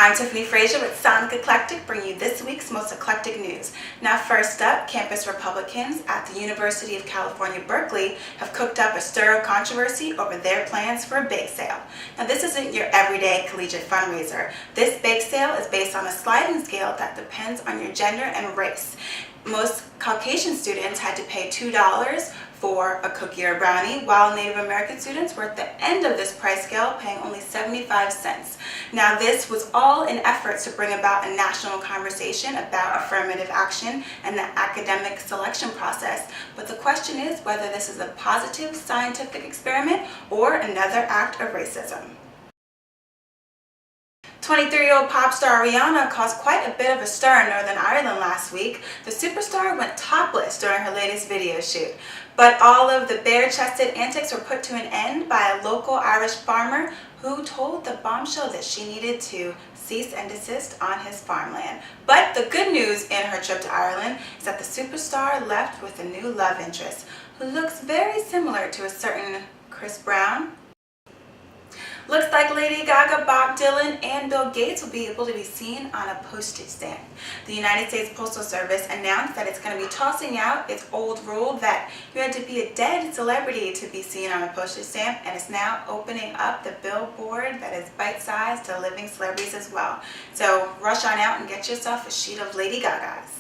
I'm Tiffany Frazier with Sonic Eclectic, bringing you this week's most eclectic news. Now first up, campus Republicans at the University of California, Berkeley have cooked up a stir of controversy over their plans for a bake sale. Now this isn't your everyday collegiate fundraiser. This bake sale is based on a sliding scale that depends on your gender and race. Most Caucasian students had to pay $2 for a cookie or brownie, while Native American students were at the end of this price scale paying only 75 cents. Now this was all in efforts to bring about a national conversation about affirmative action and the academic selection process. But the question is whether this is a positive scientific experiment or another act of racism. 23-year-old pop star Rihanna caused quite a bit of a stir in Northern Ireland last week. The superstar went topless during her latest video shoot. But all of the bare-chested antics were put to an end by a local Irish farmer who told the bombshell that she needed to cease and desist on his farmland. But the good news in her trip to Ireland is that the superstar left with a new love interest who looks very similar to a certain Chris Brown. Looks like Lady Gaga, Bob Dylan, and Bill Gates will be able to be seen on a postage stamp. The United States Postal Service announced that it's going to be tossing out its old rule that you had to be a dead celebrity to be seen on a postage stamp, and it's now opening up the billboard that is bite-sized to living celebrities as well. So rush on out and get yourself a sheet of Lady Gagas.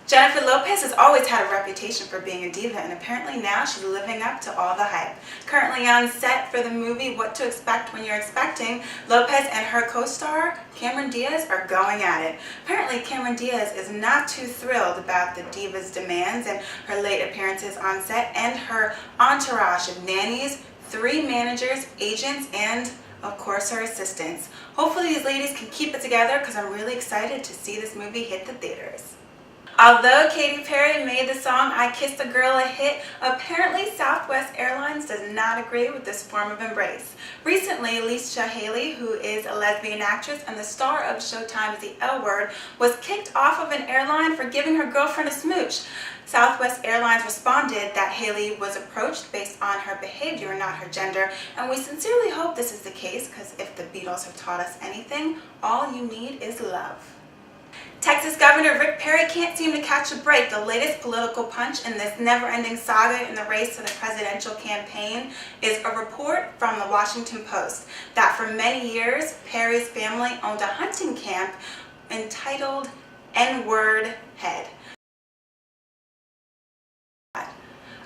Jennifer Lopez has always had a reputation for being a diva, and apparently now she's living up to all the hype. Currently on set for the movie What to Expect When You're Expecting, Lopez and her co-star Cameron Diaz are going at it. Apparently Cameron Diaz is not too thrilled about the diva's demands and her late appearances on set and her entourage of nannies, 3 managers, agents, and of course her assistants. Hopefully these ladies can keep it together because I'm really excited to see this movie hit the theaters. Although Katy Perry made the song I Kissed a Girl a hit, apparently Southwest Airlines does not agree with this form of embrace. Recently, Lisa Haley, who is a lesbian actress and the star of Showtime's The L Word, was kicked off of an airline for giving her girlfriend a smooch. Southwest Airlines responded that Haley was approached based on her behavior and not her gender, and we sincerely hope this is the case because if the Beatles have taught us anything, all you need is love. Texas Governor Rick Perry can't seem to catch a break. The latest political punch in this never-ending saga in the race to the presidential campaign is a report from the Washington Post that for many years, Perry's family owned a hunting camp entitled N-Word Head.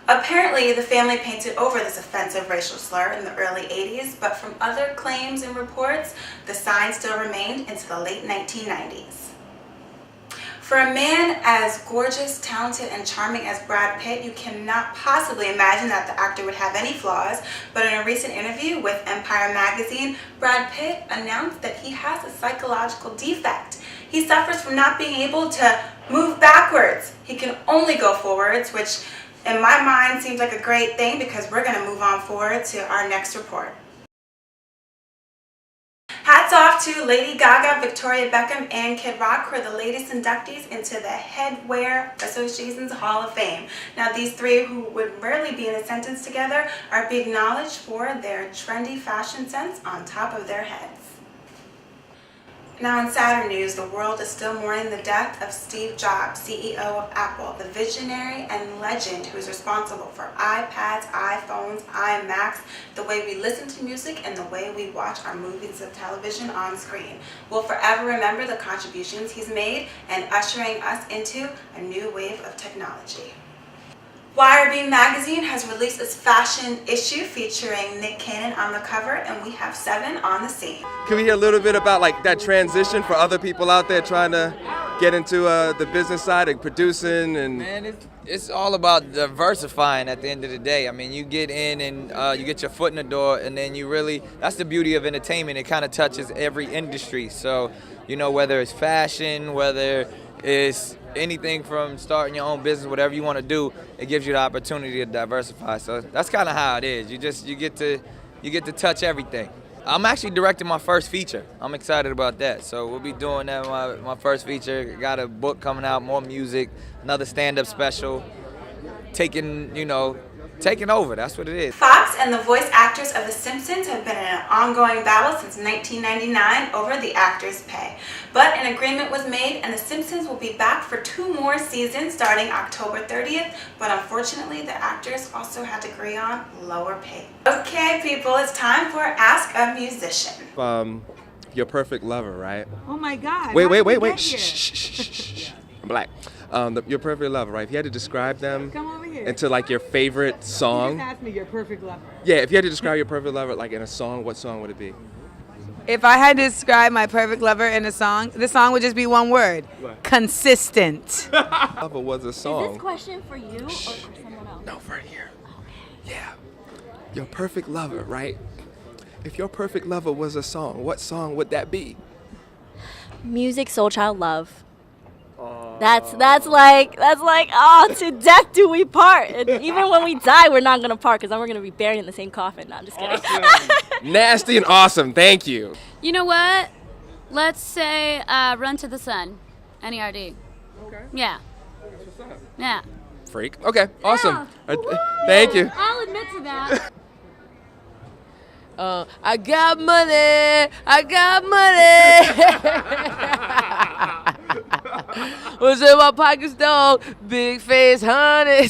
Apparently, the family painted over this offensive racial slur in the early 80s, but from other claims and reports, the sign still remained into the late 1990s. For a man as gorgeous, talented, and charming as Brad Pitt, you cannot possibly imagine that the actor would have any flaws, but in a recent interview with Empire magazine, Brad Pitt announced that he has a psychological defect. He suffers from not being able to move backwards. He can only go forwards, which in my mind seems like a great thing because we're going to move on forward to our next report. Hats off to Lady Gaga, Victoria Beckham, and Kid Rock, who are the latest inductees into the Headwear Association's Hall of Fame. Now these 3, who would rarely be in a sentence together, are being acknowledged for their trendy fashion sense on top of their heads. Now in sadder news, the world is still mourning the death of Steve Jobs, CEO of Apple, the visionary and legend who is responsible for iPads, iPhones, iMacs, the way we listen to music, and the way we watch our movies and television on screen. We'll forever remember the contributions he's made and ushering us into a new wave of technology. Wirebeam magazine has released its fashion issue featuring Nick Cannon on the cover, and we have 7 on the scene. Can we hear a little bit about like that transition for other people out there trying to get into the business side of producing? And man, it's all about diversifying at the end of the day. I mean, you get in and you get your foot in the door, and then you really, that's the beauty of entertainment. It kind of touches every industry. So, you know, whether it's fashion, whether it's anything from starting your own business, whatever you want to do, it gives you the opportunity to diversify. So that's kind of how it is. You get to touch everything. I'm actually directing my first feature. I'm excited about that. So we'll be doing that, my first feature. Got a book coming out, more music, another stand-up special, taking, you know, taking over. That's what it is. Fox and the voice actors of The Simpsons have been in an ongoing battle since 1999 over the actors' pay. But an agreement was made and The Simpsons will be back for 2 more seasons starting October 30th, but unfortunately the actors also had to agree on lower pay. Okay people, it's time for Ask a Musician. Your perfect lover, right? Oh my God. Wait. Shh. I'm black. Your perfect lover, right? If you had to describe them Come over here. into like your favorite You song. just asked me your perfect lover. Yeah, if you had to describe your perfect lover like in a song, what song would it be? If I had to describe my perfect lover in a song, the song would just be one word. What? Consistent. Lover was a song. Is this question for you or for someone else? No, for here. Yeah. Your perfect lover, right? If your perfect lover was a song, what song would that be? Music, Soul Child, Love. That's like oh, to death do we part. And even when we die, we're not gonna part because then we're gonna be buried in the same coffin. No, I'm just kidding. Awesome. Nasty and awesome. Thank you. You know what? Let's say Run to the Sun. NERD. Okay. Yeah. That's what's up. Yeah. Freak. Okay. Awesome. Yeah. Thank you. I'll admit to that. I got money. What's in my pockets, dog? Big face, honey.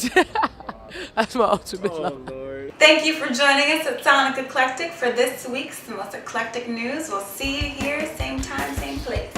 That's my ultimate love. Lord. Thank you for joining us at Sonic Eclectic for this week's most eclectic news. We'll see you here, same time, same place.